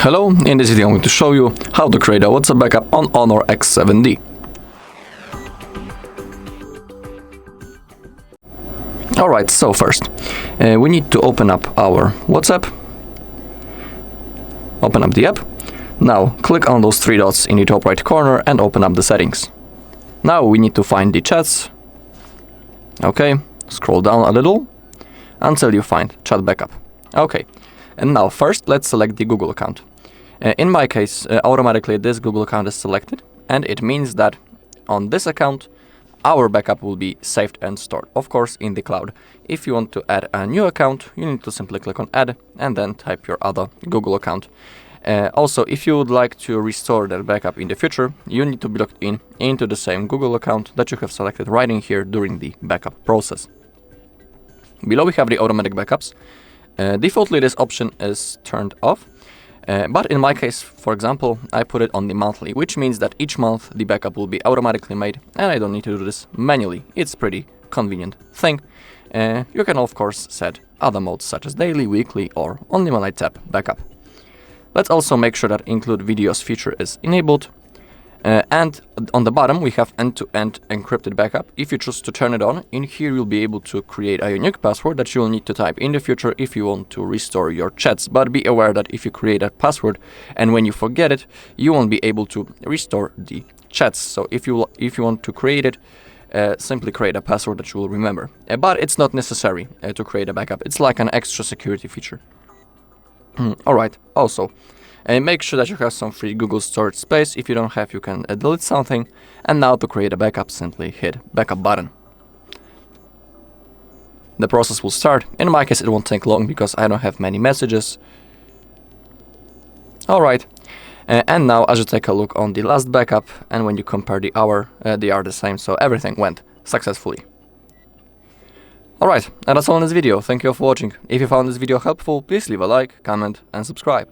Hello, in this video I'm going to show you how to create a WhatsApp backup on Honor X7d. Alright, so first, we need to open up our WhatsApp. Open up the app. Now, click on those three dots in the top right corner and open up the settings. Now we need to find the chats. Okay, scroll down a little until you find chat backup. Okay, and now first let's select the Google account. In my case, automatically this Google account is selected, and it means that on this account our backup will be saved and stored, of course, in the cloud. If you want to add a new account, you need to simply click on add and then type your other Google account. Also, if you would like to restore that backup in the future, you need to be logged into the same Google account that you have selected right in here during the backup process. Below we have the automatic backups. Defaultly this option is turned off, but in my case, for example, I put it on the monthly, which means that each month the backup will be automatically made and I don't need to do this manually. It's pretty convenient thing. You can of course set other modes such as daily, weekly, or only when I tap backup. Let's also make sure that include videos feature is enabled. And on the bottom we have end-to-end encrypted backup. If you choose to turn it on, in here you'll be able to create a unique password that you'll need to type in the future if you want to restore your chats. But be aware that if you create a password and when you forget it, you won't be able to restore the chats. So if you want to create it, simply create a password that you will remember. But it's not necessary to create a backup. It's like an extra security feature. Alright, also, make sure that you have some free Google storage space. If you don't have, you can delete something. And now to create a backup, simply hit backup button. The process will start. In my case, it won't take long because I don't have many messages. Alright, and now as you take a look on the last backup, and when you compare the hour, they are the same, so everything went successfully. Alright, and that's all in this video. Thank you for watching. If you found this video helpful, please leave a like, comment and subscribe.